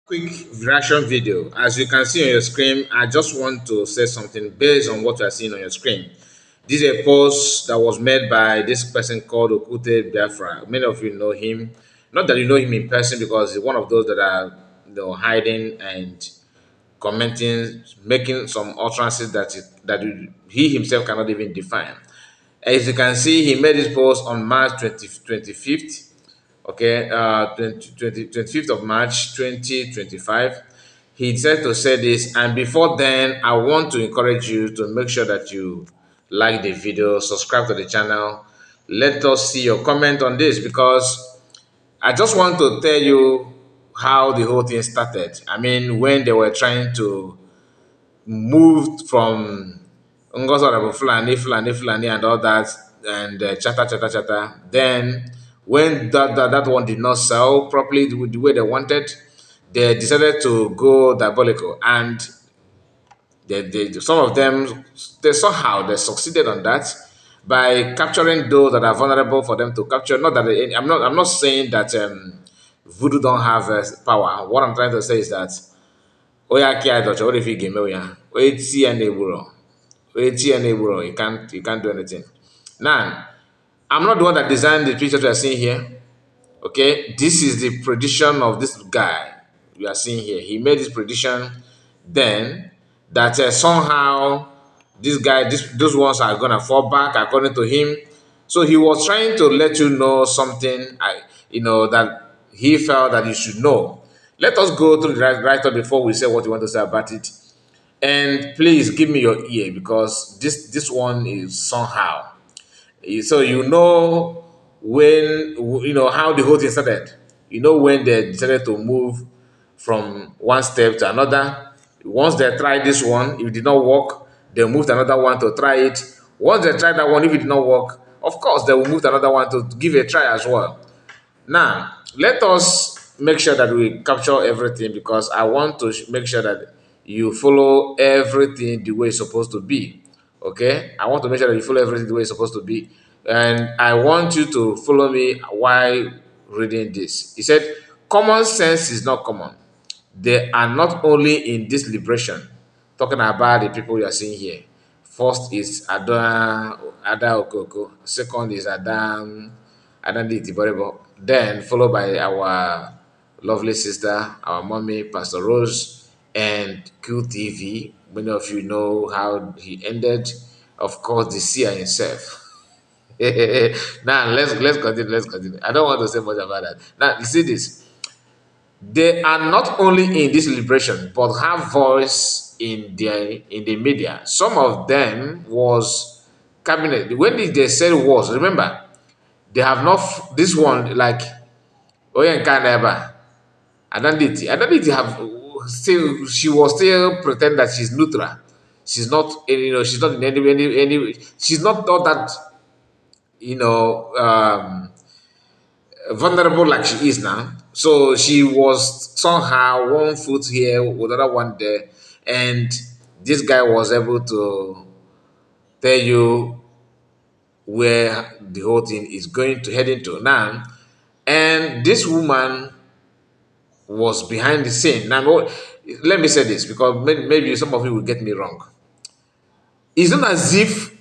Quick reaction video. As you can see on your screen, I just want to say something based on what you are seeing on your screen. This is a post that was made by this person called Okute Biafra. Many of you know him. Not that you know him in person because he's one of those that are hiding and commenting, making some utterances he himself cannot even define. As you can see, he made this post on March 25th. Okay, 25th of March 2025. He decided to say this, and before then I want to encourage you to make sure that you like the video, subscribe to the channel. Let us see your comment on this, because I just want to tell you how the whole thing started. I mean, when they were trying to moved from Ngosarabo Fulani, and all that, and chatter. Then, when that one did not sell properly the way they wanted, they decided to go diabolical, and some of them, they somehow they succeeded on that by capturing those that are vulnerable for them to capture. Not that I'm not saying that voodoo don't have power. What I'm trying to say is that Oya kia docha, what if you game ya? Wait see and eburo. Wait see and eburo. You can't do anything. Now, I'm not the one that designed the picture we are seeing here. Okay, this is the prediction of this guy we are seeing here. He made this prediction then that somehow those ones are gonna fall back according to him. So he was trying to let you know something, that he felt that you should know. Let us go through the write-up before we say what you want to say about it. And please give me your ear, because this one is somehow. So how the whole thing started. You know when they decided to move from one step to another. Once they tried this one, if it did not work, they moved another one to try it. Once they tried that one, if it did not work, of course they will move to another one to give a try as well. Now, let us make sure that we capture everything, because I want to make sure that you follow everything the way it's supposed to be. Okay? I want to make sure that you follow everything the way it's supposed to be. And I want you to follow me while reading this. He said, common sense is not common. They are not only in this liberation, talking about the people you are seeing here. First is Ada Okoko. Second is Adandi Tiborebo. Then followed by our lovely sister, our mommy, Pastor Rose, and QTV. Many of you know how he ended. Of course, the seer himself. Now let's continue. Let's continue. I don't want to say much about that. Now you see this. They are not only in this liberation, but have voice in the media. Some of them was cabinet. When they said was, remember, they have not this one like Oyenka never. Identity have still, she was still pretend that she's neutral. She's not, she's not in any she's not all that, you know, vulnerable like she is now. So she was somehow one foot here with other one there, and this guy was able to tell you where the whole thing is going to head into now. And this woman was behind the scene. Now, let me say this, because maybe some of you will get me wrong. It's not as if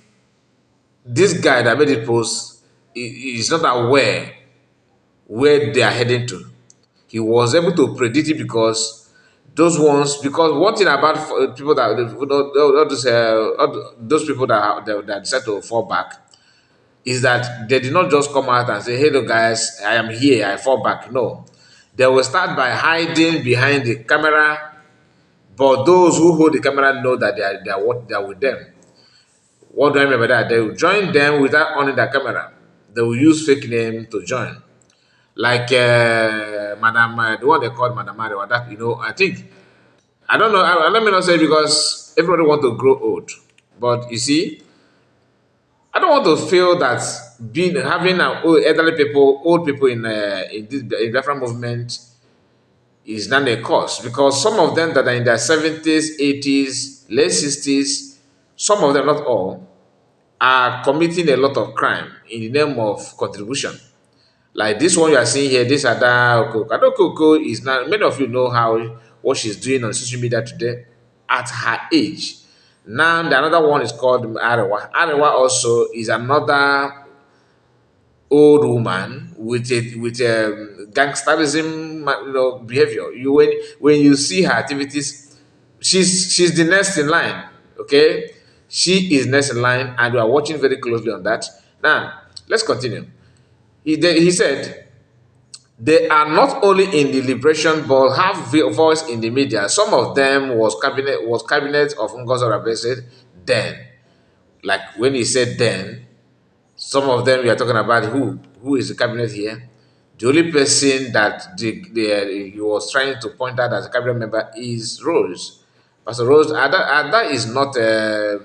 this guy that made it post is not aware where they are heading to. He was able to predict it, because because one thing about people that those people that decide to fall back is that they did not just come out and say, hello guys, I am here, I fall back. No, they will start by hiding behind the camera, but those who hold the camera know that they are with them. What do I mean by that? They will join them without on the camera. They will use fake name to join, like Madam, the one they called Madam Mario. That, I think, I don't know. Let me not say, because everybody want to grow old, but you see, I don't want to feel that being having old people in different movement is not a cause, because some of them that are in their 70s, 80s, late 60s, some of them, not all, are committing a lot of crime in the name of contribution. Like this one you are seeing here, this Ada Okoko. Ada Okoko is now, many of you know how what she's doing on social media today at her age. Now the another one is called Arewa. Arewa also is another old woman with gangsterism, behavior. When you see her activities, she's the next in line. Okay, she is next in line, and we are watching very closely on that. Now let's continue. He said they are not only in the liberation but have voice in the media. Some of them was cabinet of Ngozi Rabese then. Like when he said then, some of them we are talking about who is the cabinet here. The only person that he was trying to point out as a cabinet member is Rose. Pastor Rose, Ada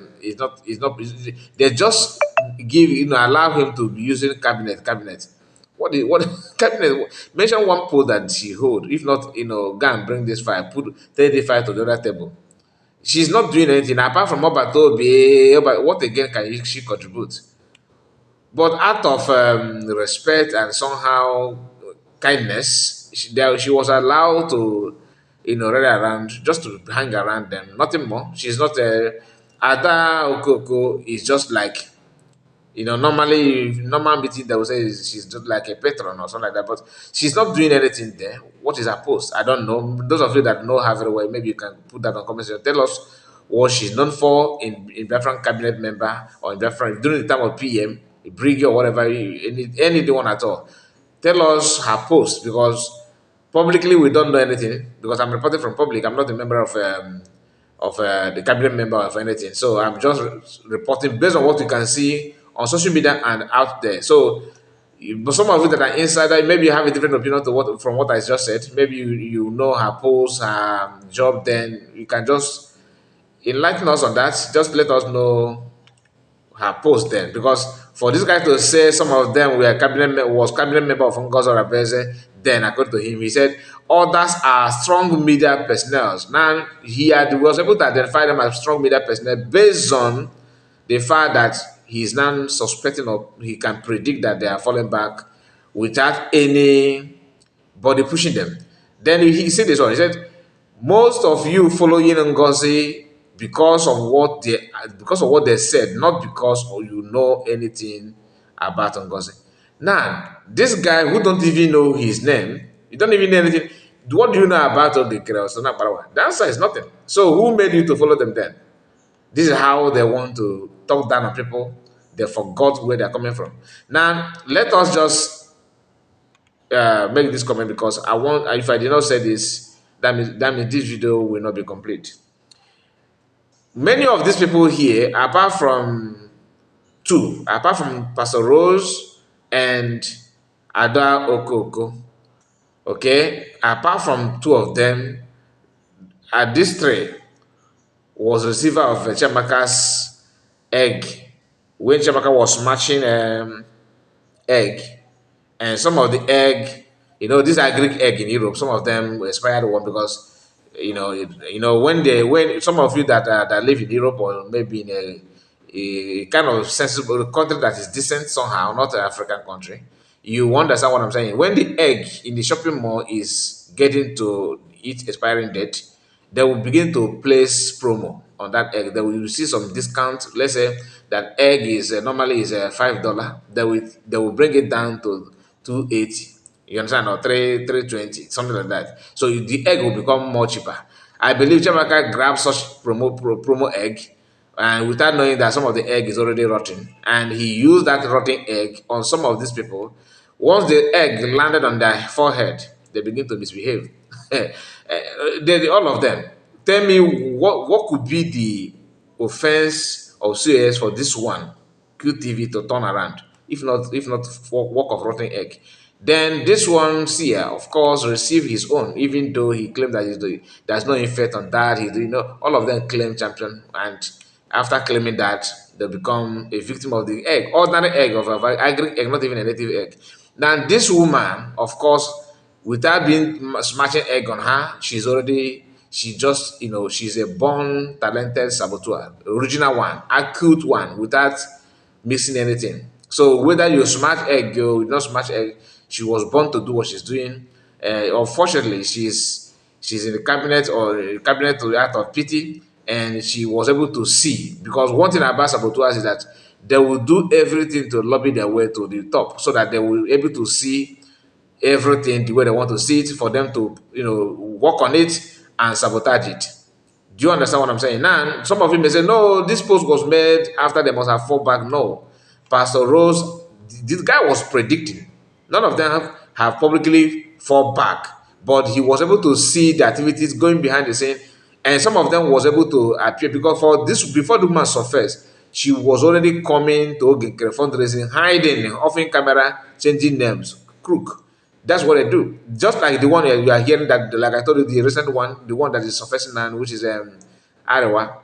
they just allow him to be using cabinet. What cabinet? Mention one post that she hold. If not, go and bring this file, put 35 to the other table. She's not doing anything apart from Obatobi. What again can she contribute? But out of respect and somehow kindness, she was allowed to, run around, just to hang around them. Nothing more. She's not a Ada Okoko is just like, normally, normal meeting they will say she's just like a patron or something like that, but she's not doing anything there. What is her post? I don't know. Those of you that know her very well, maybe you can put that on comment section. Tell us what she's known for in Biafran cabinet member or in Biafran during the time of PM, a brigade or whatever, anyone at all. Tell us her post because publicly we don't know anything because I'm reporting from public. I'm not a member of the cabinet member of anything. So I'm just reporting based on what you can see on social media and out there. So, but some of you that are insider, maybe you have a different opinion to what from what I just said. Maybe you know her post, her job. Then you can just enlighten us on that. Just let us know her post then, because for this guy to say some of them was cabinet member of Ngozi Rabeze, then according to him, he said others are strong media personnel. Now was able to identify them as strong media personnel based on the fact that he's now suspecting or he can predict that they are falling back without any body pushing them. Then he said this one. He said, "Most of you following Ngozi because of what they said, not because you know anything about Ngozi." Now, this guy who don't even know his name, you don't even know anything. What do you know about the The answer is nothing. So who made you to follow them then? This is how they want to talk down on people. They forgot where they're coming from. Now, let us just make this comment because if I did not say this, that means this video will not be complete. Many of these people here, apart from Pastor Rose and Ada Okoko, okay, apart from two of them, this three was receiver of Chamaka's egg when Chamaka was matching egg, and some of the egg, these are Greek egg in Europe. Some of them expired one because when some of you that live in Europe or maybe in a kind of sensible country that is decent somehow, not an African country, you understand what I'm saying. When the egg in the shopping mall is getting to its expiring date, they will begin to place promo on that egg. They will see some discount. Let's say that egg is normally is $5. They will bring it down to 280. You understand? Or 320, something like that. So the egg will become more cheaper. I believe Jamaica grabbed such promo egg and without knowing that some of the egg is already rotten. And he used that rotten egg on some of these people. Once the egg landed on their forehead, they begin to misbehave. All of them. Tell me what could be the offense of CS for this one QTV to turn around, if not for work of rotten egg. Then this one Sia, of course, received his own, even though he claimed that there's no effect on that. All of them claim champion, and after claiming that, they become a victim of the egg, ordinary egg of a agri egg, not even a native egg. Now this woman, of course, without being smashing egg on her, she's a born talented saboteur, original one, acute one, without missing anything. So whether you smash egg or you not smash egg, She was born to do what she's doing. Unfortunately, she's in the cabinet or cabinet to the act of pity, and she was able to see, because one thing about saboteurs is that they will do everything to lobby their way to the top so that they will be able to see everything the way they want to see it, for them to work on it and sabotage it. Do you understand what I'm saying? Now, some of you may say, no, this post was made after they must have fought back. No. Pastor Rose, this guy was predicting. None of them have publicly fought back, but he was able to see the activities going behind the scene, and some of them was able to appear, because for this, before the woman surfaced, she was already coming to Oginkere fundraising, hiding, offering camera, changing names, crook. That's what they do. Just like the one you are hearing, that, like I told you, the recent one, the one that is surfacing now, which is Arewa,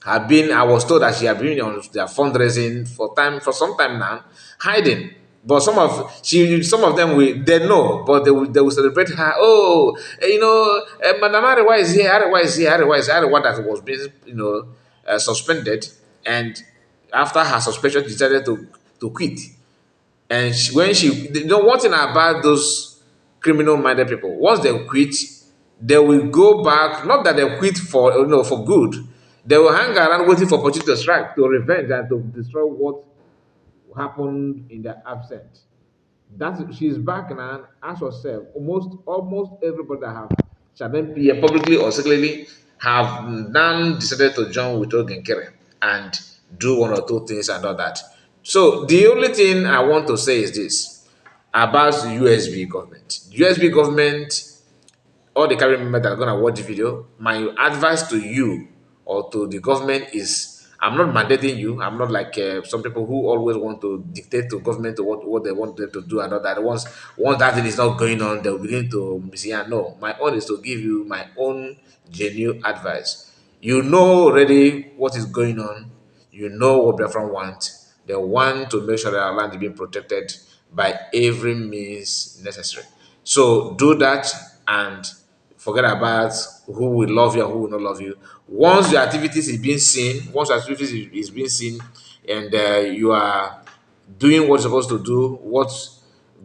had been. I was told that she had been on their fundraising for some time now, hiding. But some of them they know, but they will celebrate her. Oh, Madam Arewa is here. Arewa is here. Arewa is Arewa that was being suspended, and after her suspension, decided to quit. And when one thing about those criminal minded people, once they quit, they will go back. Not that they quit for for good. They will hang around waiting for opportunity to strike, to revenge, and to destroy what happened in their absence. That's She's back now. Ask yourself, almost everybody that have challenged here publicly or secretly have now decided to join with Ogenkere and do one or two things and all that. So the only thing I want to say is this about the USB government. USB government, all the cabinet members that are going to watch the video, my advice to you or to the government is, I'm not mandating you. I'm not like some people who always want to dictate to government to what they want them to do and all that. Once that thing is not going on, they'll begin to say, yeah, no. My own is to give you my own genuine advice. You know already what is going on. You know what Biafran want. They want to make sure that our land is being protected by every means necessary. So do that and forget about who will love you and who will not love you. Once your activities is being seen, once your activities is being seen, and you are doing what you're supposed to do, what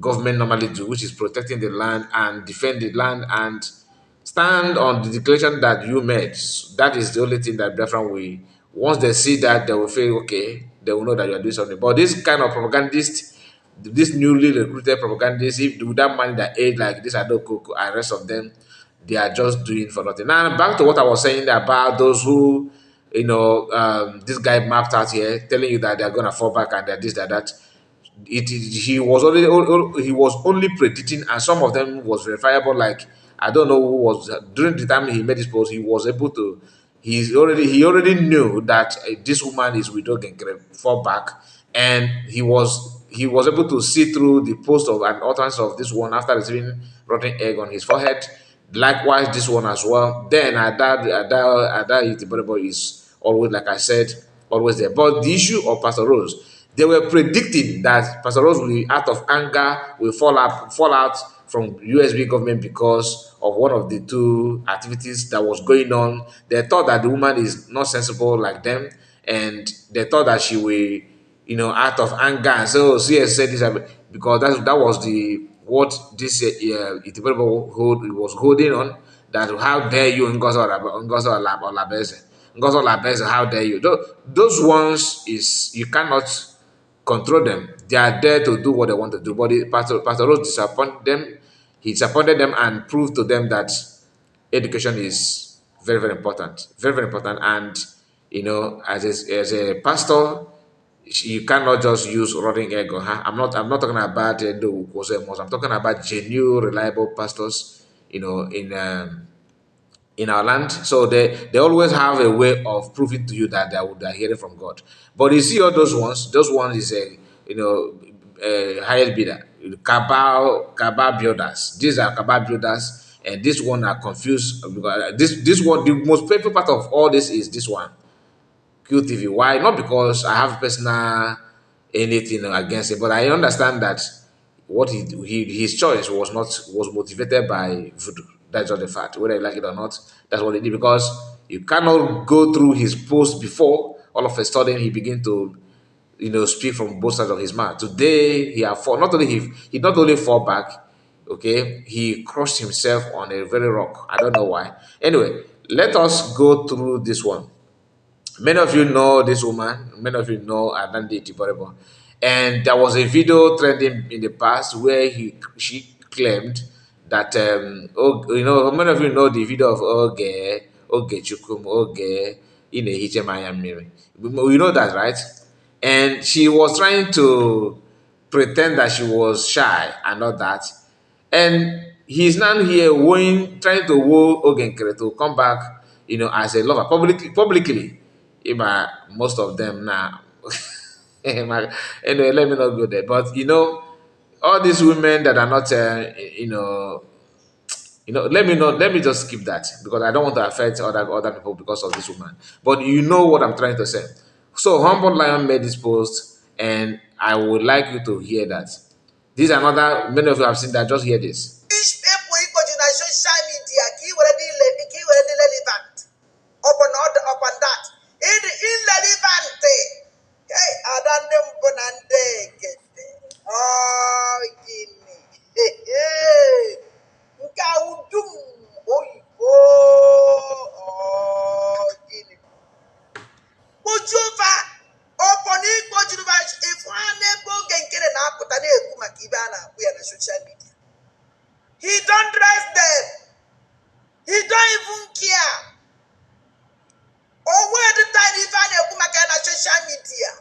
government normally do, which is protecting the land and defend the land and stand on the declaration that you made. That is the only thing that Biafran will. Once they see that, they will feel okay. They will know that you are doing something. But this kind of propagandist, this newly recruited propagandists, if with that money that aid like this Adoko and rest of them, they are just doing for nothing. Now back to what I was saying about those who, this guy mapped out here, telling you that they are gonna fall back and that this, that. He was he was only predicting, and some of them was verifiable. Like, I don't know who was during the time he made this post. He was able to. He already knew that this woman is with Ogenkere fall back, and he was able to see through the post of an utterance of this one after receiving rotten egg on his forehead. Likewise, this one as well. Then Ada Itibodebo is always, like I said, always there. But the issue of Pastor Rose, they were predicting that Pastor Rose will, out of anger, will fall out from USB government because of one of the two activities that was going on. They thought that the woman is not sensible like them, and they thought that she will, out of anger. And so CS said this because that was the what this hold was holding on. That how dare you, Ngozo Labeze. Ngozo Labeze, how dare you? Those ones is you cannot control them. They are there to do what they want to do. But Pastor Rose disappointed them. He disappointed them and proved to them that education is very, very important. Very, very important. And, as a pastor, you cannot just use rotting egg on her. I'm not talking about I'm talking about genuine, reliable pastors, in our land. So they always have a way of proving to you that they're hearing from God. But you see all those ones is a highest bidder, cabal builders. These are cabal builders, and this one are confused because this one, the most painful part of all this is this one. QTV. Why? Not because I have personal anything against it, but I understand that what his choice was motivated by voodoo. That's just the fact. Whether you like it or not, that's what he did. Because you cannot go through his post before all of a sudden he begin to speak from both sides of his mouth. Today, he have fall. Not only he not only fall back, okay, he crushed himself on a very rock. I don't know why. Anyway, let us go through this one. Many of you know this woman. Many of you know Adandi Tiborebo. And there was a video trending in the past where she claimed that many of you know the video of Oge Chukum Oge in a Hichemaya Miri. We know that, right? And she was trying to pretend that she was shy and all that. And he's now here trying to woo Ogenkere to come back, as a lover publicly. Most of them now. Anyway, let me not go there. But all these women that are not, let me just skip that because I don't want to affect other people because of this woman. But you know what I'm trying to say. So Humble Lion made this post, and I would like you to hear that. These are another many of you have seen that. Just hear this. Each people equal to the social media, key already relevant. Upon that. It irrelevant. Hey, Adandem Bonande. Oh, Guinea. Hey. Nkaudum. Oh, Guinea. Ujuva. Upon equal to the if one able can get an apple, then you come and social media. He don't dress them. He don't even care. Or where the time he find a woman on social media.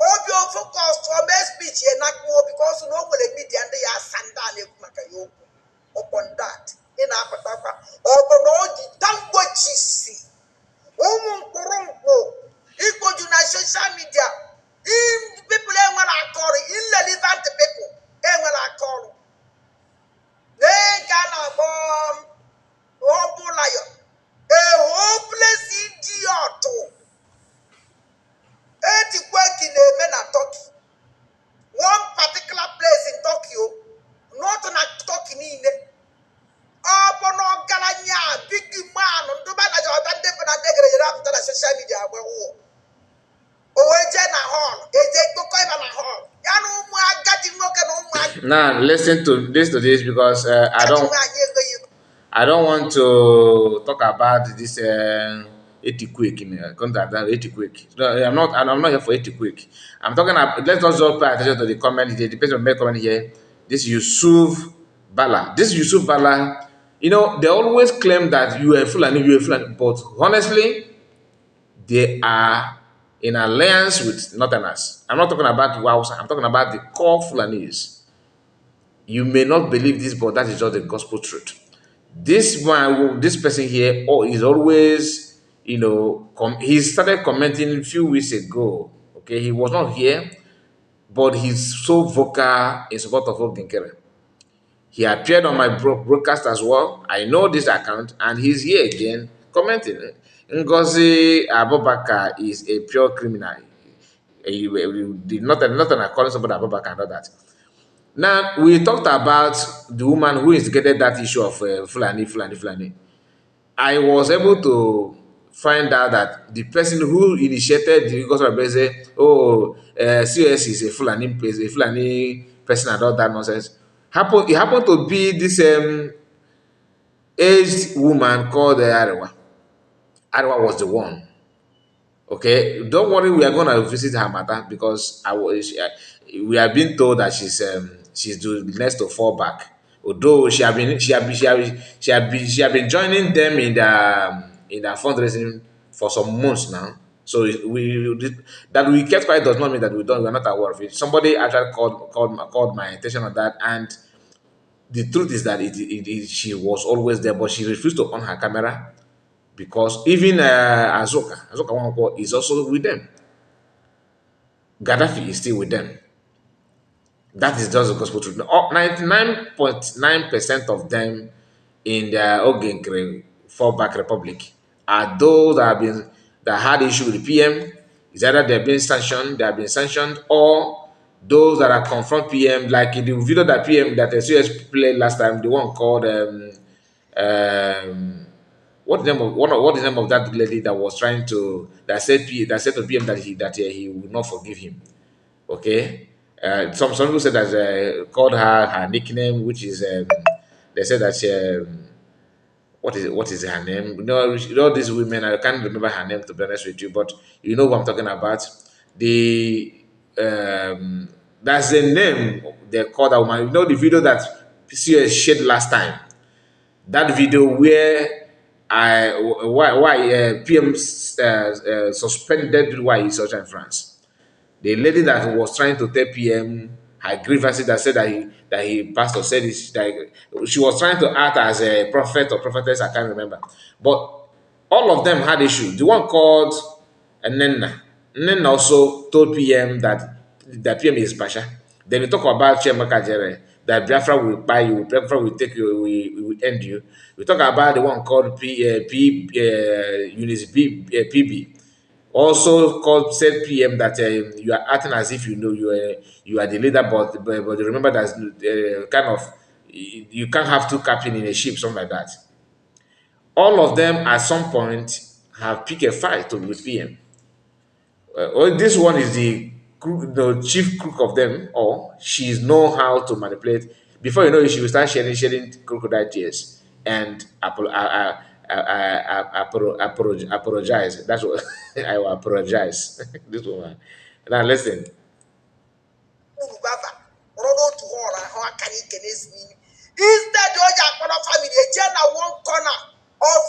Or be focused on my speech and not more because no one media and they are sandan upon that. In Apatapa. Or no, don't what you see. Equal to social media. People ain't what I call it. Irrelevant people ain't what I call it. They gonna bomb humble lion. A hopeless idiot. Eti working a men at Turkey. One particular place in Tokyo, not on a Turkey in it. Upon all Galanya, big man, on the man as your band and degree after the social media were war. Now listen to this because I don't want to talk about this quick in contact that quick. No, I'm not here for quick. I'm talking about, let's also pay attention to the comment here. The person made comment here. This Yusuf Bala. This Yusuf Bala, they always claim that you are Fulani, but honestly, they are in alliance with Northerners. I'm not talking about Wausa. I'm talking about the core Fulanis. You may not believe this, but that is just the gospel truth. This one, this person here, is always, he started commenting a few weeks ago. Okay, he was not here, but he's so vocal in support of Oginkere. He appeared on my broadcast as well. I know this account, and he's here again commenting. Ngozi Abubakar is a pure criminal. You did not calling somebody Abubakar and all that. Now, we talked about the woman who instigated that issue of Fulani. I was able to find out that the person who initiated the gospel say, CS is a Fulani person and all that nonsense. It happened to be this aged woman called Arewa. Arewa was the one. Okay, don't worry, we are going to visit her matter because we have been told that she's doing next to fall back. Although she have been joining them in the fundraising for some months now. So that we kept quiet does not mean that we are not aware of it. Somebody actually called my attention on that, and the truth is that she was always there, but she refused to on her camera because even Azoka Nwankwo is also with them. Gaddafi is still with them. That is just the gospel truth. 99.9% of them in the Ogenkre fallback republic are those that had issue with the PM. Is either they have been sanctioned, or those that are confront PM, like in the video that the CS played last time, the one called what is the name of that lady that was trying to that said to PM that he would not forgive him. Okay, some people said that called her nickname, which is they said that what is her name? All these women, I can't remember her name to be honest with you, but you know what I'm talking about. The That's the name they called that woman. You know the video that PCS shared last time. That video where PM suspended why he's in France. The lady that was trying to tell PM her grievances that said that he pastor said this, that she was trying to act as a prophet or prophetess, I can't remember. But all of them had issues. The one called Nenna. Nenna also told PM that PM is Pasha. Then we talk about Chiamaka Jere, that Biafra will buy you, Biafra will take you, will end you. We talk about the one called Eunice PB, also called said PM that you are acting as if you know you are the leader, but remember that kind of you can't have two captains in a ship, something like that. All of them at some point have picked a fight with PM. This one is the chief crook of them, or she's know how to manipulate. Before you know it, she will start shedding crocodile tears and apologize. That's what I will apologize. This woman. Now listen. Instead, the family, one corner of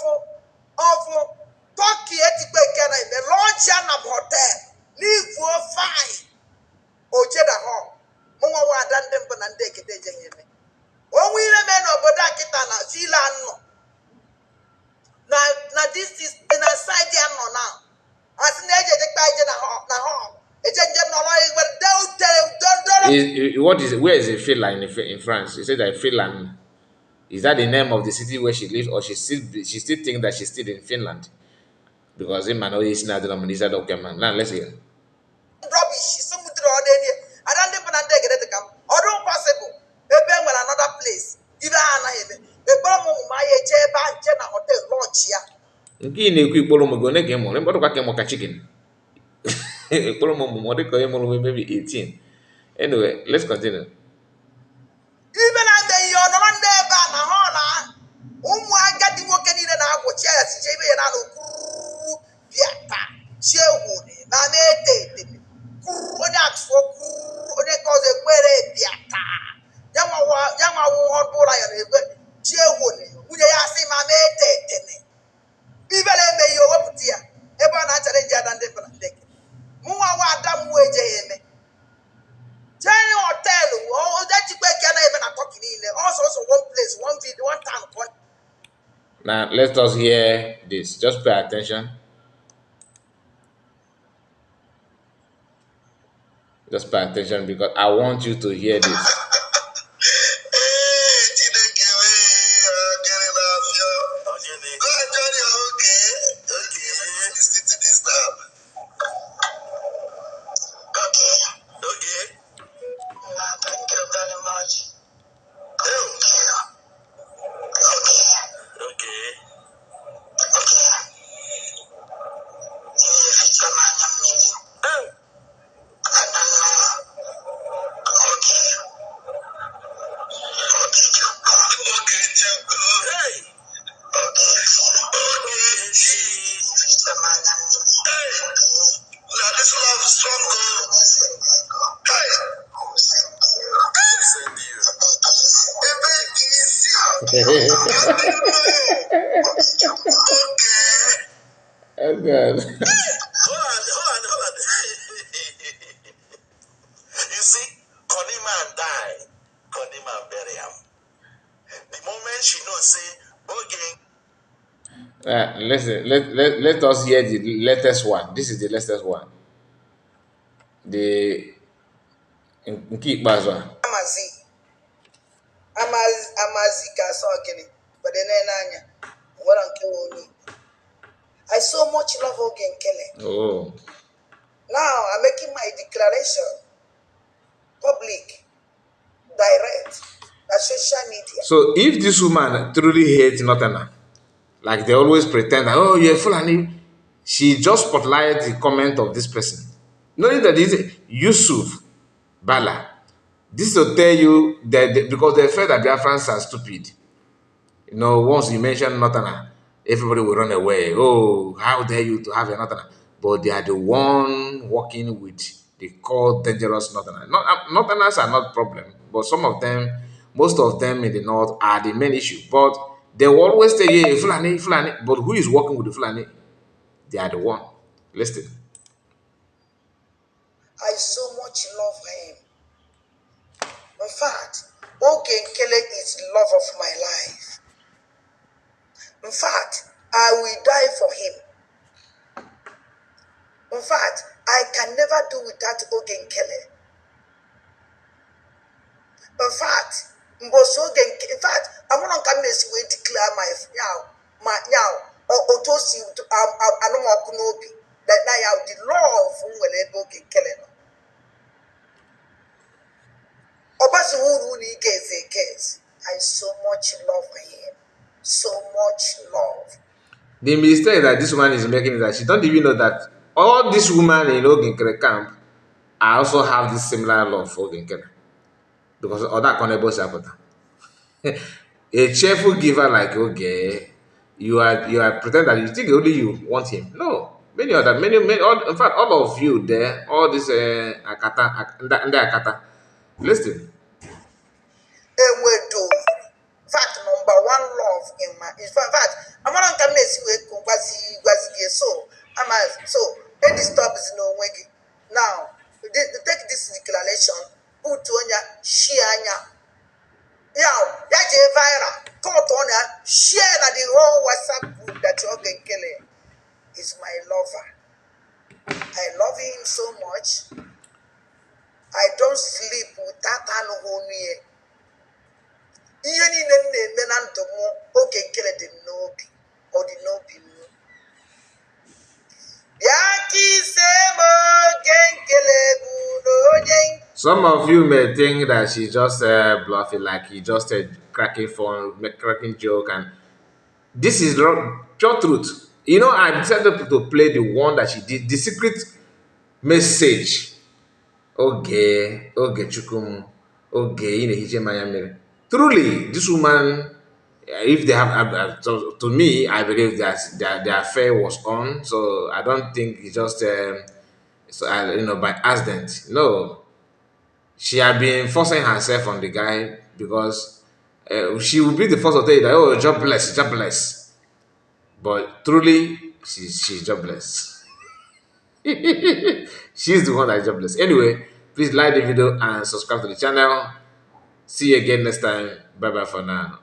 Turkey, the Lord Janab Hotel, leave for fine. Ojeda home. Mwa wa dande mpanande kedeje yeme. When we remain oboda kitana zila no. Na this is in a side ya no now. As neje de kaije na home. Eje njem no like but Where is the Finland in France? You said that Finland. Is that the name of the city where she lives, or she still think that she's still in Finland? Because in Mano is not the nomination document. Now let's hear. rubbish. Somebody already. I don't even get the camp. Or don't possible. Ebe when another place. Either ana ebe. Ebe mo ma ye je ba je na hotel launch ya. Nke na-ekwu ikporo mo go ne game mo. Mbodo kwa kemo ka chicken. Ikporo mo mo de ko mo maybe 18. Anyway, let's continue. Even at the yo no man there ba na ho na. Umu agadi nwoke niile na agwo chairs je ebe na no kuru biata. Chewu ni na mete. Onye atụfọ onye ka ọzọ ekwere bịata yanwa wụ ọdụ ụra ya na-egwe chi egwu nwunye ya asị ma mee tetene ibere eme ihe owepụta ya ebe ọ na-achara eji ada ndị mbana ndị mụnwa wa ada mmụọ ejeghị eme jee họteelụ oje chikwa eke na-eme na Turkey niile also one place one video one town. Now let us hear this. Just pay attention. Just pay attention because I want you to hear this. Oh God. Hold on. You see, Koniman died. Koniman bury him. The moment she knows, say, okay. Listen, let us hear the latest one. This is the latest one. The Nkik Bazwa. Amazika saw again, but then what I'm killing. I so much love again, Kelly. Oh. Now I'm making my declaration public, direct, on social media. So if this woman truly hates Notana, Like they always pretend that, oh, you're Fulani. She just spotlighted the comment of this person. Knowing that this is Yusuf Bala. This will tell you that because they felt that Biafrans are stupid. Once you mention Northerner, everybody will run away. Oh, how dare you to have a Northerner? But they are the one working with the called dangerous Northerner. Northerners are not problem, but some of them, most of them in the north are the main issue. But they will always say, yeah, Fulani, Fulani. But who is working with the Fulani? They are the one. Listen. I so much love him. In fact, Oge Nkele is the love of my life. In fact, I will die for him. In fact, I can never do without Oge Nkele. In fact, in fact, I'm not going to declare my or Otosi Anomakunobi that now the love of Oge Nkele. I so much love him. So much love. The mistake that this woman is making is that she don't even know that all these women in Oginkere camp I also have this similar love for Oginkere. Because other Konebo Sapota. A cheerful giver like okay, you are pretend that you think only you want him. No. Many all, in fact all of you there, all this Akata and Akata. Listen. Ewedo. In fact, number one love in fact, I'm not going to see so. So any stop is no way. Now, take this declaration. Put on your share. Yeah, that's a viral. Come on, share that the whole WhatsApp group that you're going to kill is my lover. I love him so much. I don't sleep without an honey. Ihe niile m na-eme na ndụ m oge nkele dị m n'obi ọ dị n'obi m bịa ka ise m oge nkele bụ n'onye. Some of you may think that she's just bluffing, like he just cracking fun, cracking joke, and this is pure truth. I decided to play the one that she did, the secret message. Okay, chukum, okay, truly, this woman, if they have, to me, I believe that their affair was on. So I don't think it's just, by accident. No, she had been forcing herself on the guy because she would be the first to tell you that, oh, jobless, jobless. But truly, she's jobless. She's the one that's jobless. Anyway, please like the video and subscribe to the channel. See you again next time. Bye bye for now.